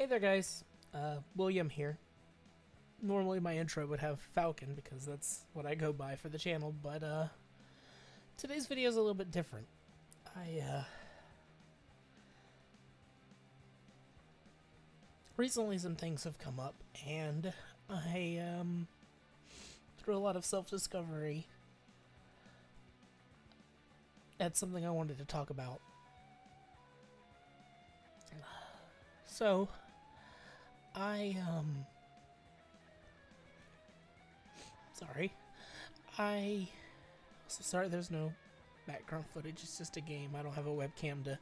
Hey there, guys. William here. Normally my intro would have Falcon because that's what I go by for the channel, but today's video is a little bit different. Recently some things have come up, and I through a lot of self-discovery, that's something I wanted to talk about. So, sorry. Sorry, there's no background footage, it's just a game. I don't have a webcam to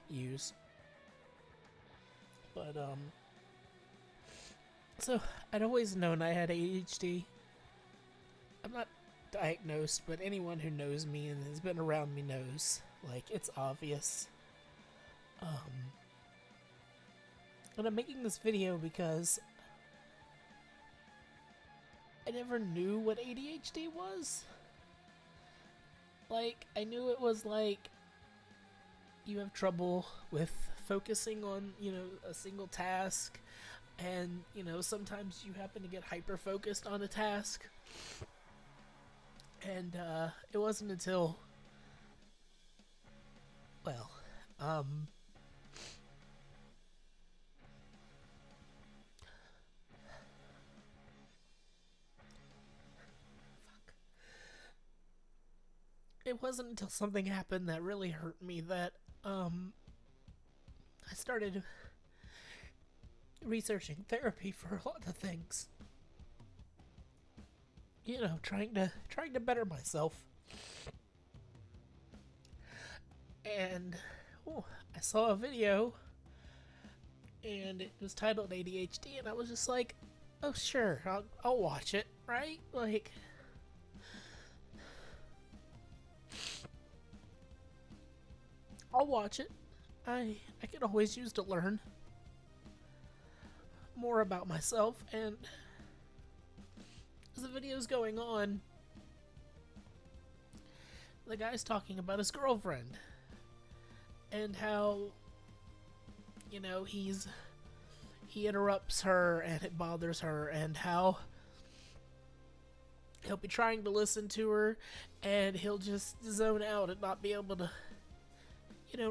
use. But, so, I'd always known I had ADHD. I'm not diagnosed, but anyone who knows me and has been around me knows. Like, it's obvious. And I'm making this video because I never knew what ADHD was. Like, I knew it was like you have trouble with focusing on, a single task, and, sometimes you happen to get hyper-focused on a task. And, it wasn't until, well, it wasn't until something happened that really hurt me that, I started researching therapy for a lot of things. Trying to better myself. And I saw a video, and it was titled ADHD, and I was just like, oh sure, I'll watch it, right? Like, I'll watch it. I can always use to learn more about myself, and as the video's going on, the guy's talking about his girlfriend and how, he interrupts her and it bothers her, and how he'll be trying to listen to her and he'll just zone out and not be able to,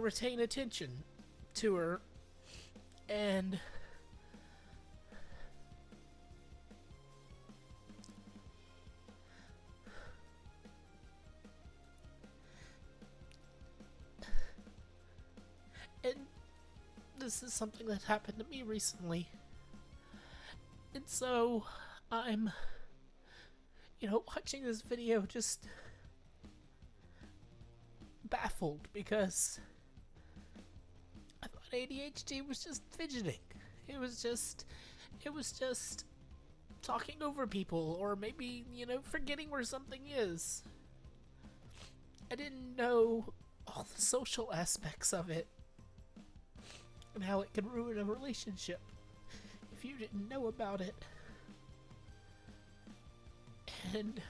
retain attention to her. And this is something that happened to me recently. And so I'm, watching this video just baffled, because I thought ADHD was just fidgeting. It was just talking over people, or maybe, forgetting where something is. I didn't know all the social aspects of it, and how it could ruin a relationship if you didn't know about it. And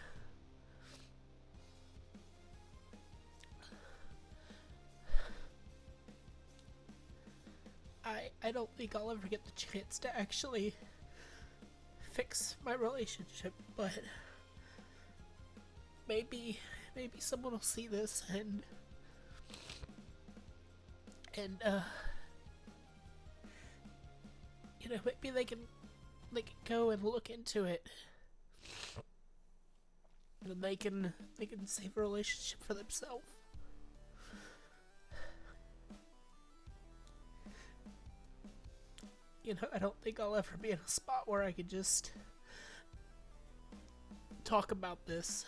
I don't think I'll ever get the chance to actually fix my relationship, but maybe someone will see this and maybe they can go and look into it, and they can save a relationship for themselves. I don't think I'll ever be in a spot where I could just talk about this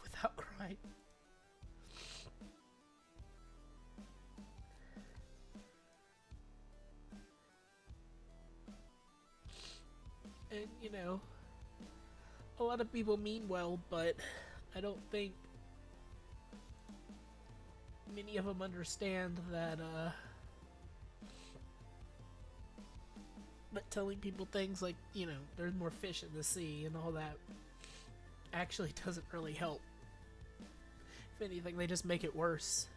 without crying. And, a lot of people mean well, but I don't think many of them understand that, but telling people things like, there's more fish in the sea and all that actually doesn't really help. If anything, they just make it worse.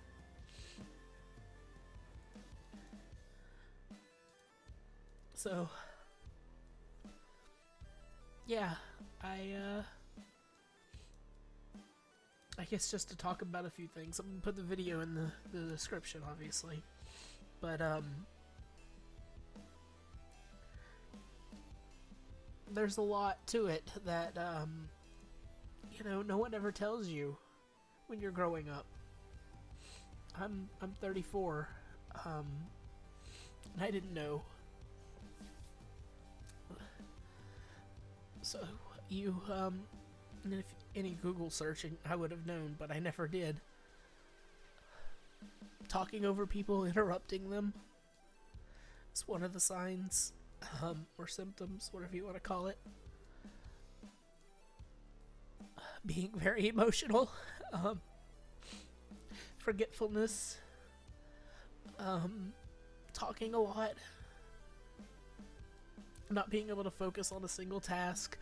So, yeah, I guess just to talk about a few things, I'm gonna put the video in the description, obviously. But, there's a lot to it that, no one ever tells you when you're growing up. I'm 34, and I didn't know. So, and if any Google searching, I would have known, but I never did. Talking over people, interrupting them, is one of the signs, or symptoms, whatever you want to call it. Being very emotional, forgetfulness, talking a lot, not being able to focus on a single task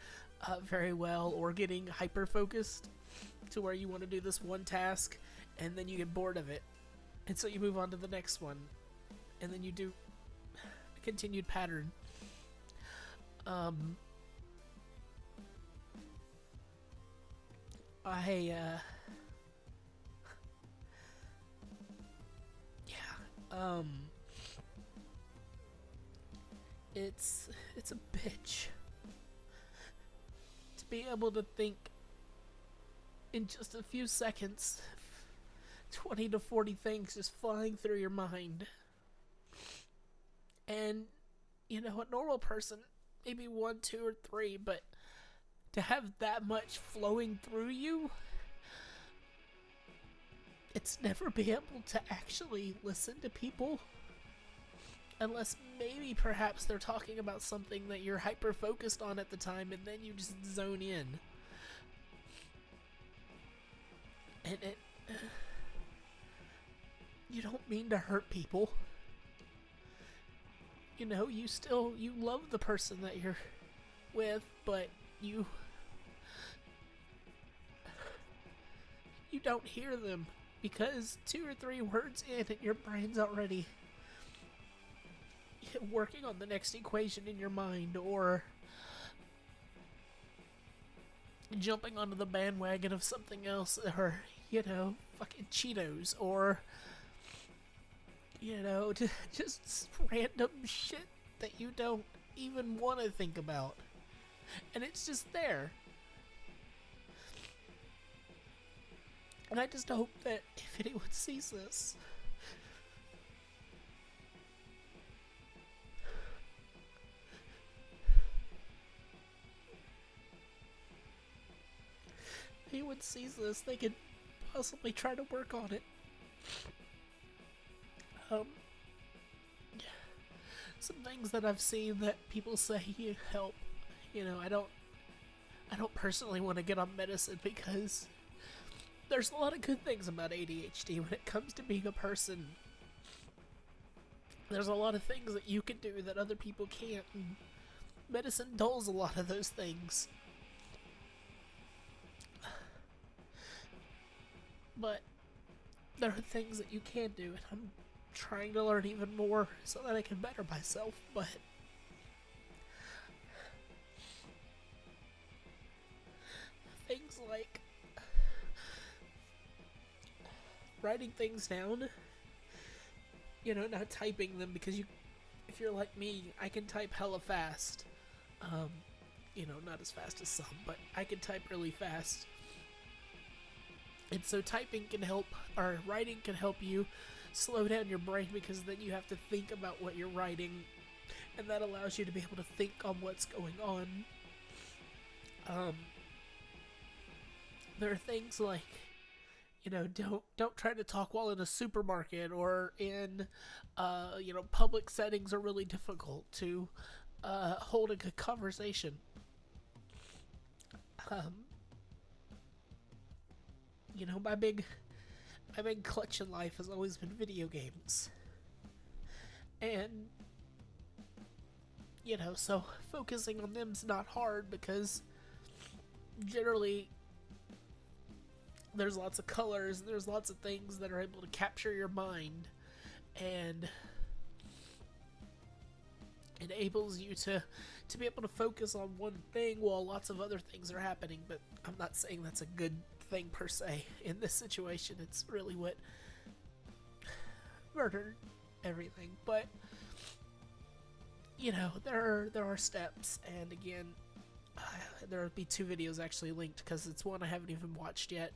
very well, or getting hyper-focused to where you want to do this one task and then you get bored of it, and so you move on to the next one, and then you do a continued pattern. It's a bitch to be able to think in just a few seconds 20 to 40 things just flying through your mind. And a normal person, maybe 1, 2, or 3, but to have that much flowing through you, it's never be able to actually listen to people, unless maybe perhaps they're talking about something that you're hyper focused on at the time, and then you just zone in. And you don't mean to hurt people. You love the person that you're with, but you don't hear them because 2 or 3 words in and your brain's already working on the next equation in your mind, or jumping onto the bandwagon of something else, or fucking Cheetos, or just random shit that you don't even want to think about, and it's just there. And I just hope that if anyone sees this, they can possibly try to work on it. Some things that I've seen that people say help. I don't personally want to get on medicine because there's a lot of good things about ADHD when it comes to being a person. There's a lot of things that you can do that other people can't, and medicine dulls a lot of those things. But there are things that you can do, and I'm trying to learn even more so that I can better myself, but things like writing things down, not typing them, because if you're like me, I can type hella fast. Not as fast as some, but I can type really fast. And so typing can help, or writing can help you slow down your brain, because then you have to think about what you're writing, and that allows you to be able to think on what's going on. There are things like, don't try to talk while in a supermarket or in, public settings are really difficult to hold a good conversation. My big clutch in life has always been video games. And, so focusing on them's not hard, because generally there's lots of colors, and there's lots of things that are able to capture your mind. And enables you to be able to focus on one thing while lots of other things are happening. But I'm not saying that's a good thing per se in this situation. It's really what murdered everything. But you know, there are steps, and again, there'll be 2 videos actually linked because it's one I haven't even watched yet.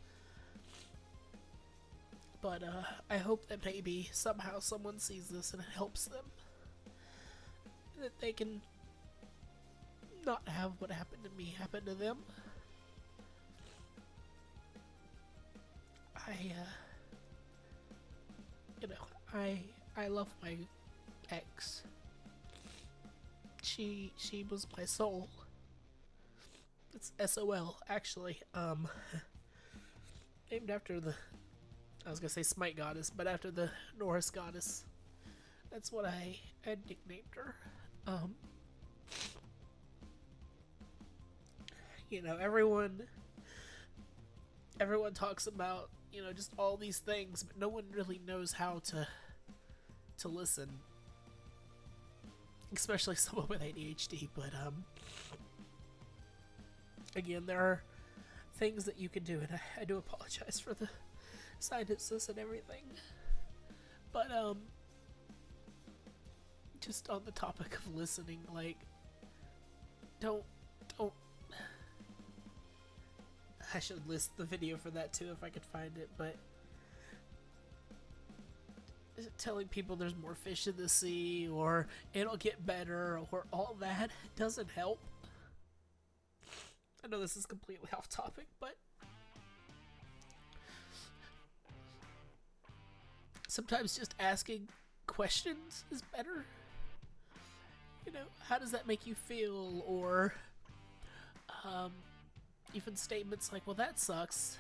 But I hope that maybe somehow someone sees this and it helps them, that they can not have what happened to me happen to them. I love my ex. She was my soul. It's SOL, actually. Named after the, I was gonna say Smite goddess, but after the Norse goddess. That's what I had nicknamed her. You know, everyone talks about, you know, just all these things, but no one really knows how to listen. Especially someone with ADHD, but again, there are things that you can do, and I do apologize for the sinuses and everything. But just on the topic of listening, like, don't. I should list the video for that too if I could find it, but telling people there's more fish in the sea, or it'll get better, or all that doesn't help. I know this is completely off topic, but sometimes just asking questions is better. You know, how does that make you feel? Or even statements like, well, that sucks.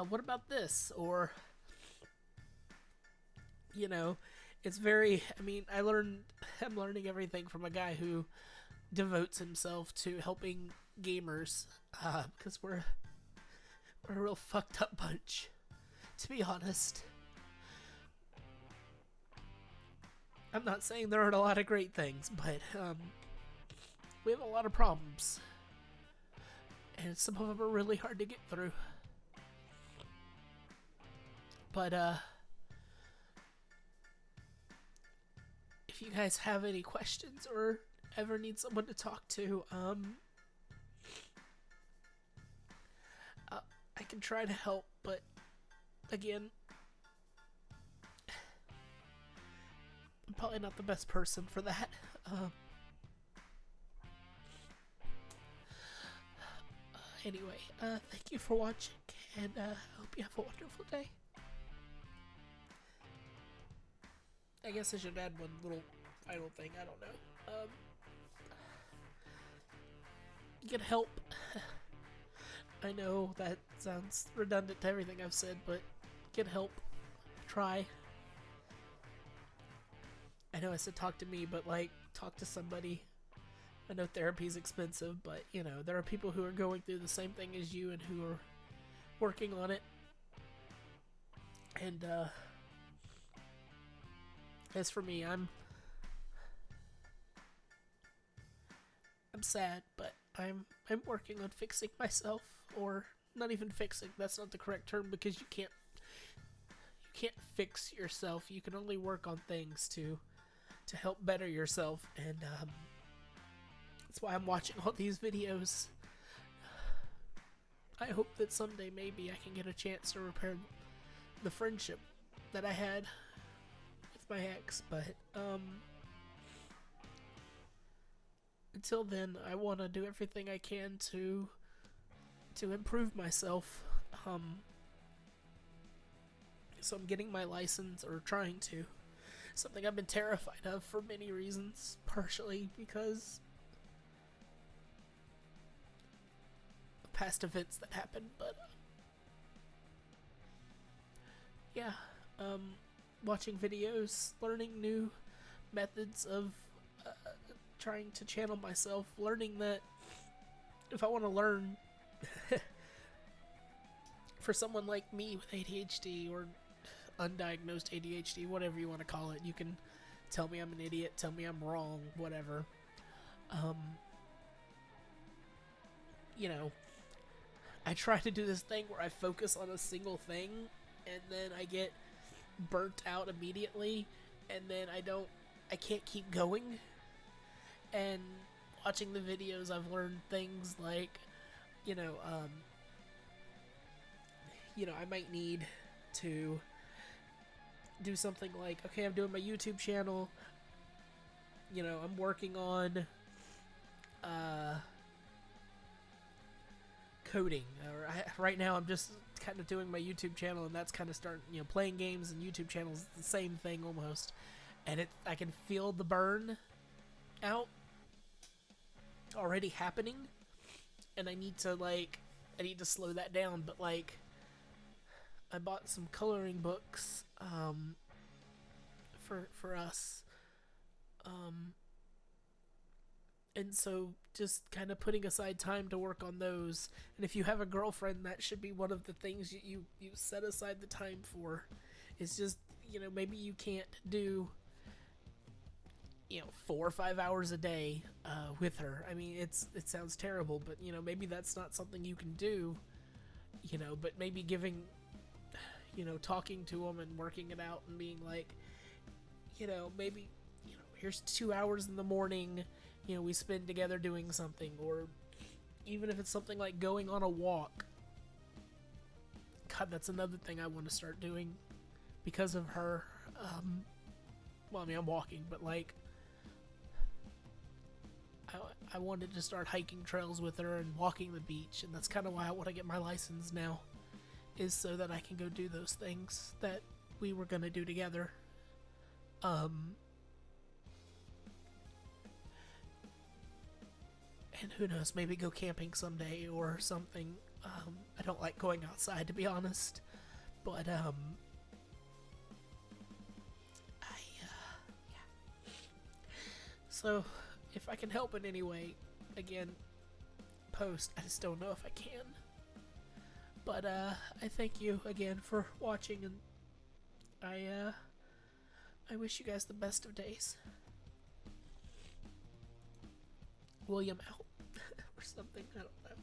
What about this? Or, you know, it's very, I mean, I'm learning everything from a guy who devotes himself to helping gamers, because we're a real fucked up bunch, to be honest. I'm not saying there aren't a lot of great things, but we have a lot of problems, and some of them are really hard to get through. But if you guys have any questions or ever need someone to talk to, I can try to help, but again, I'm probably not the best person for that. Anyway, thank you for watching, and I hope you have a wonderful day. I guess I should add one little final thing, I don't know. Get help. I know that sounds redundant to everything I've said, but get help. Try. I know I said talk to me, but like, talk to somebody. I know therapy's expensive, but you know, there are people who are going through the same thing as you and who are working on it. And as for me, I'm sad, but I'm working on fixing myself, or not even fixing. That's not the correct term, because you can't fix yourself. You can only work on things to help better yourself, and that's why I'm watching all these videos. I hope that someday maybe I can get a chance to repair the friendship that I had with my ex, but until then, I want to do everything I can to improve myself. So I'm getting my license, or trying to. Something I've been terrified of for many reasons, partially because of past events that happened, but yeah, watching videos, learning new methods of trying to channel myself, learning that if I want to learn for someone like me with ADHD or undiagnosed ADHD, whatever you want to call it, you can tell me I'm an idiot, tell me I'm wrong, whatever. Um, you know, I try to do this thing where I focus on a single thing and then I get burnt out immediately, and then I can't keep going. And watching the videos, I've learned things like, you know, I might need to do something like, okay, I'm doing my YouTube channel, I'm working on coding. Right now I'm just kind of doing my YouTube channel, and that's kind of starting, playing games and YouTube channels, the same thing almost. And I can feel the burn out already happening, and I need to slow that down. But like, I bought some coloring books for us, and so just kind of putting aside time to work on those. And if you have a girlfriend, that should be one of the things you set aside the time for. It's just, maybe you can't do 4 or 5 hours a day with her. I mean, it sounds terrible, but maybe that's not something you can do. But maybe giving, talking to them and working it out and being like, maybe, here's 2 hours in the morning, we spend together doing something. Or even if it's something like going on a walk. God, that's another thing I want to start doing because of her. Well, I mean, I'm walking, but like, I wanted to start hiking trails with her and walking the beach, and that's kind of why I want to get my license now, is so that I can go do those things that we were going to do together. And who knows, maybe go camping someday or something. I don't like going outside, to be honest, but yeah. So, if I can help in any way, again, post. I just don't know if I can. But I thank you again for watching, and I wish you guys the best of days. William out or something, I don't know.